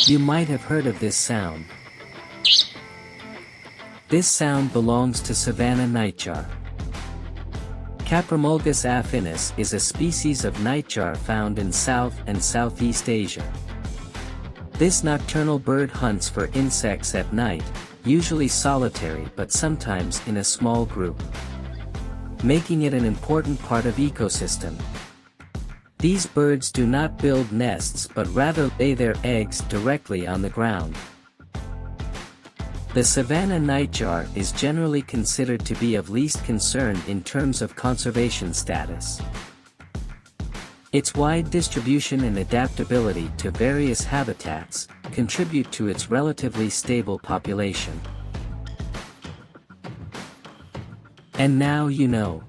You might have heard of this sound. This sound belongs to savanna nightjar. Caprimulgus affinis is a species of nightjar found in South and Southeast Asia. This nocturnal bird hunts for insects at night, usually solitary but sometimes in a small group, making it an important part of ecosystem. These birds do not build nests but rather lay their eggs directly on the ground. The savanna nightjar is generally considered to be of least concern in terms of conservation status. Its wide distribution and adaptability to various habitats contribute to its relatively stable population. And now you know.